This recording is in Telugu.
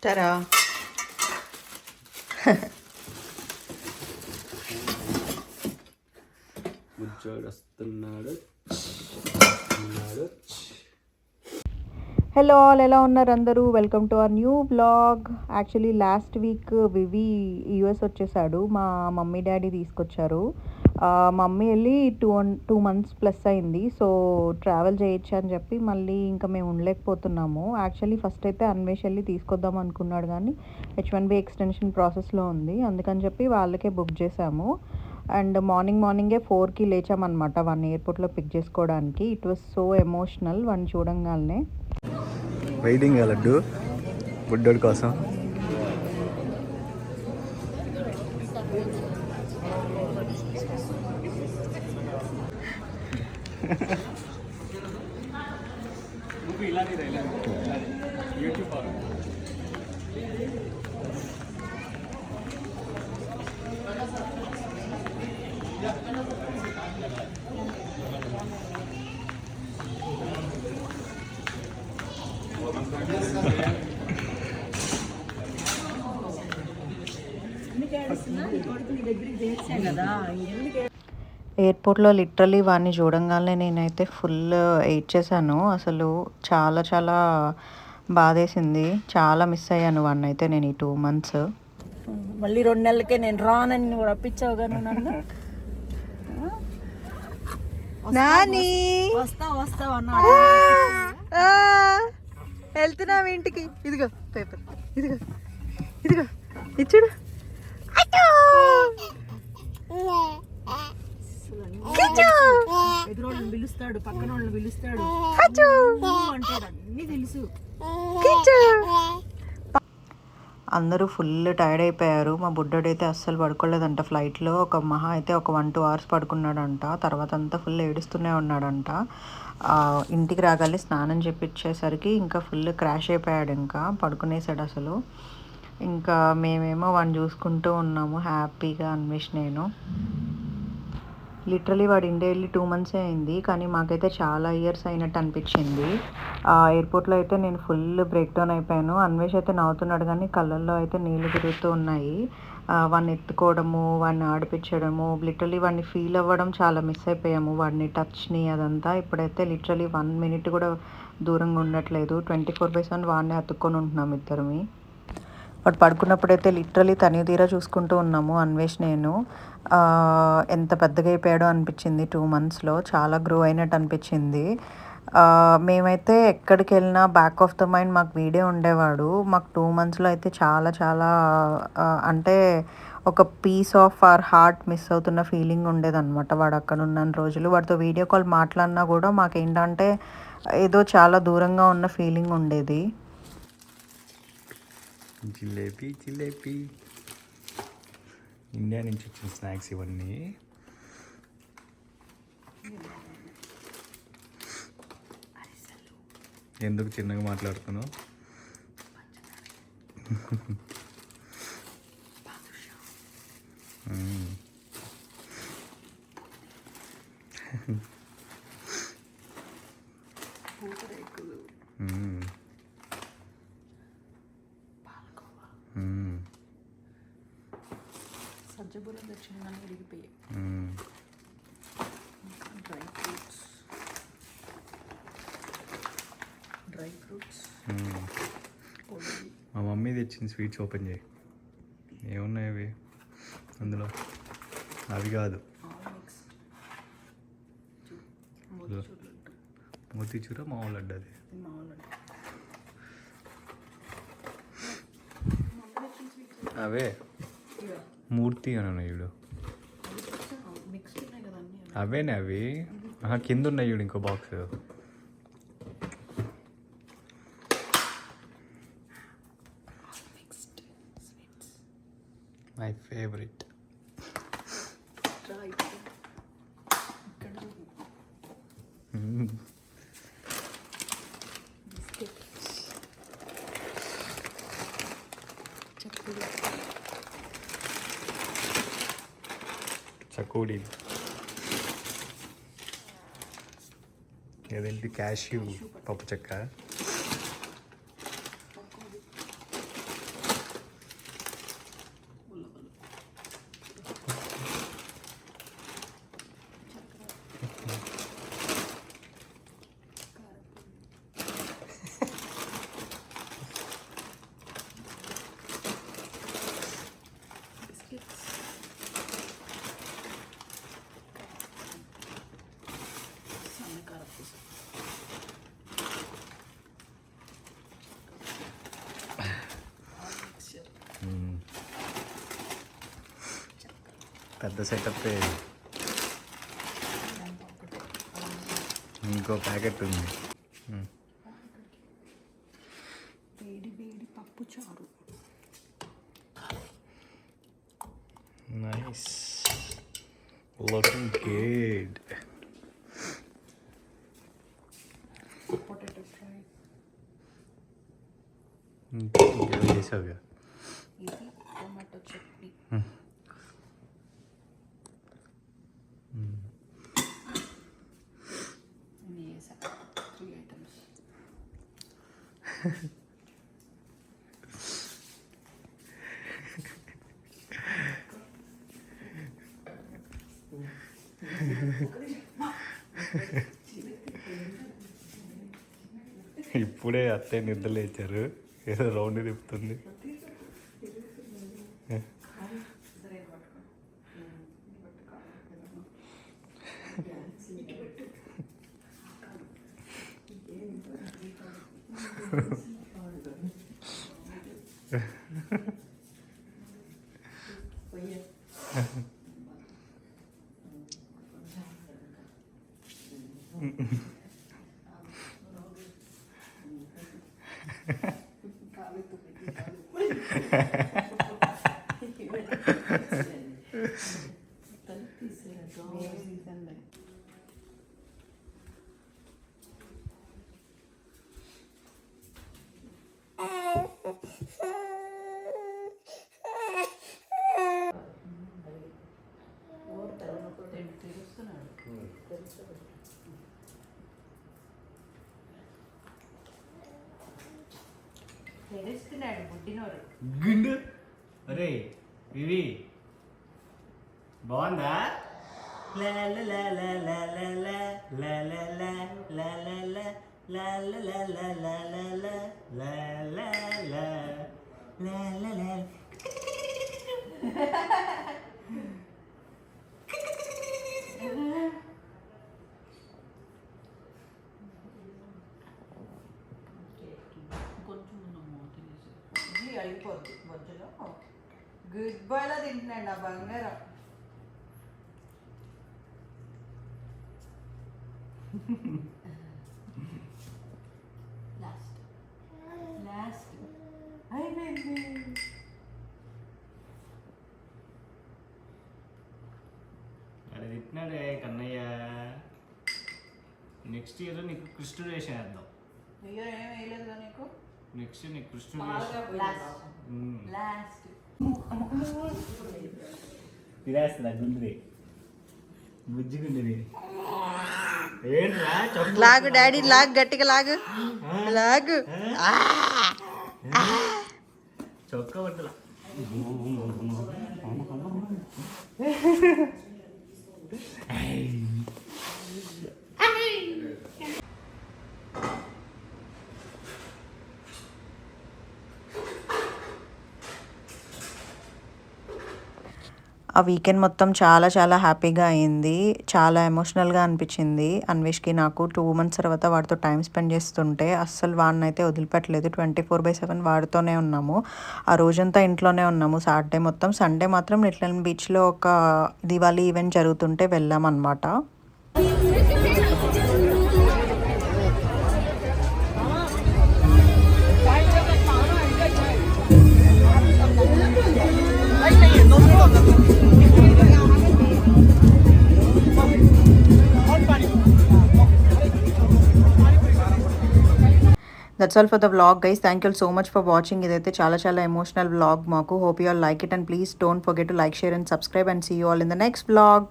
Ta-da! హలో ఆల్, ఎలా ఉన్నారు అందరూ? Welcome to our new blog. Actually last week Vivi US వచ్చేసాడు. మా మమ్మీ డాడీ తీసుకొచ్చారు. మమ్మీ వెళ్ళి 2 months ప్లస్ అయింది. సో ట్రావెల్ చేయొచ్చు అని చెప్పి మళ్ళీ ఇంకా మేము ఉండలేకపోతున్నాము. యాక్చువల్లీ ఫస్ట్ అయితే అన్వేష్ వెళ్ళి తీసుకొద్దాం అనుకున్నాడు, కానీ H1B ఎక్స్టెన్షన్ ప్రాసెస్లో ఉంది. అందుకని చెప్పి వాళ్ళకే బుక్ చేసాము. అండ్ మార్నింగే 4కి లేచామన్నమాట వన్ ఎయిర్పోర్ట్లో పిక్ చేసుకోవడానికి. It was so emotional one చూడంగానే. వెయిటింగ్ లడ్డు బుడ్డోడి కోసం. ఎయిర్పోర్ట్లో లిటరలీ వాడిని చూడంగానే నేనైతే ఫుల్ ఏడ్చేసాను. అసలు చాలా చాలా బాధేసింది. చాలా మిస్ అయ్యాను వాడిని అయితే నేను ఈ 2 months. మళ్ళీ 2 నెలలకే నేను రానని రప్పించావు కానీ నన్ను. నాని వస్తావు అన్నాడు. వెళ్తున్నావు ఇంటికి. ఇదిగో పేపర్, ఇదిగో ఇచ్చుడు. ఎదురోళ్ళని పిలుస్తాడు, పక్కన వాళ్ళని పిలుస్తాడు, అంటాడు, అన్ని తెలుసు. అందరూ ఫుల్ టైర్డ్ అయిపోయారు. మా బుడ్డోడైతే అస్సలు పడుకోలేదంట ఫ్లైట్లో. మహా అయితే ఒక 1-2 hours పడుకున్నాడంట. తర్వాత అంతా ఫుల్ ఏడుస్తూనే ఉన్నాడంట. ఇంటికి రాగానే స్నానం చేపించేసరికి ఇంకా ఫుల్ క్రాష్ అయిపోయాడు. ఇంకా పడుకునేసాడు అసలు. ఇంకా మేమేమో వాడిని చూసుకుంటూ ఉన్నాము హ్యాపీగా. అన్వేష్ నేను లిటరలీ వాడు ఇండియా వెళ్ళి 2 months అయింది, కానీ మాకైతే చాలా ఇయర్స్ అయినట్టు అనిపించింది. ఎయిర్పోర్ట్లో అయితే నేను ఫుల్ బ్రేక్ డౌన్ అయిపోయాను. అన్వేష్ అయితే నవ్వుతున్నాడు, కానీ కళ్ళల్లో అయితే నీళ్ళు తిరుగుతూ ఉన్నాయి. వాడిని ఎత్తుకోవడము, వాడిని ఆడిపించడము, లిటరలీ వాడిని ఫీల్ అవ్వడం చాలా మిస్ అయిపోయాము. వాడిని టచ్ని అదంతా. ఇప్పుడైతే లిటరలీ 1 minute కూడా దూరంగా ఉండట్లేదు. 24/7 వాడిని అతుక్కొని ఉంటున్నాము ఇద్దరమి. వాడు పడుకున్నప్పుడైతే లిటరలీ తనివి తీరా చూసుకుంటూ ఉన్నాము అన్వేష్ నేను. ఎంత పెద్దగా అయిపోయాడో అనిపించింది 2 monthsలో. చాలా గ్రో అయినట్టు అనిపించింది. మేమైతే ఎక్కడికి వెళ్ళినా బ్యాక్ ఆఫ్ ద మైండ్ మాకు వీడే ఉండేవాడు. మాకు 2 monthsలో అయితే చాలా చాలా అంటే ఒక piece of our heart miss అవుతున్న ఫీలింగ్ ఉండేదన్నమాట. వాడు అక్కడ ఉన్న రోజులు వాడితో వీడియో కాల్ మాట్లాడినా కూడా మాకేంటంటే ఏదో చాలా దూరంగా ఉన్న ఫీలింగ్ ఉండేది. జిలేబీ ఇండియా నుంచి వచ్చిన స్నాక్స్ ఇవన్నీ. ఎందుకు చిన్నగా మాట్లాడుతున్నావు? సజ్జబురం తెచ్చిందని విరిగిపోయాయి. Dry fruits. మా మమ్మీ తెచ్చిన స్వీట్స్ ఓపెన్ చేయి. ఏమున్నాయి అవి అందులో? అవి కాదు, మోతీచూర మామూలు లడ్డు. అది అవే మూర్తి అని ఉన్నాయి చూడు. అవేనే అవి. కింద ఉన్నాయి చూడు ఇంకో బాక్స్. My favourite. చకోడీ. ఏదేంటి క్యాష్యూ పప్పు చెక్క. పెద్ద సెటప్. ఇంకో ప్యాకెట్ ఉంది. వేడి వేడి పప్పు చారు. Nice, looking good. Potato fry. ఇంకేదో చేసావుగా. ఇది టమాటో చట్నీ. ఇన్ని వేసా 3 ఐటమ్స్. ఇప్పుడే అత్తయ్య నిద్ర లేచారు, ఏదో రౌండ్ తిప్పుతుంది. తెలుస్తున్నాడు బుడ్డినోడు. గుండు. అరే వివి బాగుందా? ఇది అయిపోద్ది మధ్యలో. గుడ్ బాయ్లా తింటున్నాడు నా బంగారం. లాస్ట్ అయిపోయింది. అది తిట్టినాడే కన్నయ్య. నెక్స్ట్ ఇయర్ నీకు కృష్ణుడు వేషం వేద్దాం. అయ్యో ఏం వేయలేదుగా నీకు. నెక్స్ట్ నీకు కృష్ణుడు లాస్ట్ తినేస్తున్నా గుండెది, బుజ్జి గుండెది. లాగు డాడీ, లాగు గట్టిగా లాగు, లాగు. చొక్క పట్టల. ఆ వీకెండ్ మొత్తం చాలా చాలా హ్యాపీగా అయింది. చాలా ఎమోషనల్గా అనిపించింది అన్వేష్కి. నాకు 2 months తర్వాత వాడితో టైం స్పెండ్ చేస్తుంటే అస్సలు వాడిని అయితే వదిలిపెట్టలేదు. 24/7 వాడితోనే ఉన్నాము. ఆ రోజంతా ఇంట్లోనే ఉన్నాము సాటర్డే మొత్తం. సండే మాత్రం లిటిల్ బీచ్లో ఒక దివాళీ ఈవెంట్ జరుగుతుంటే వెళ్ళామన్నమాట. That's all for the vlog guys. Thank you all so much for watching. ఇదైతే చాలా చాలా ఎమోషనల్ vlog మాకు. Hope you all like it and please don't forget to like, share and subscribe and see you all in the next vlog.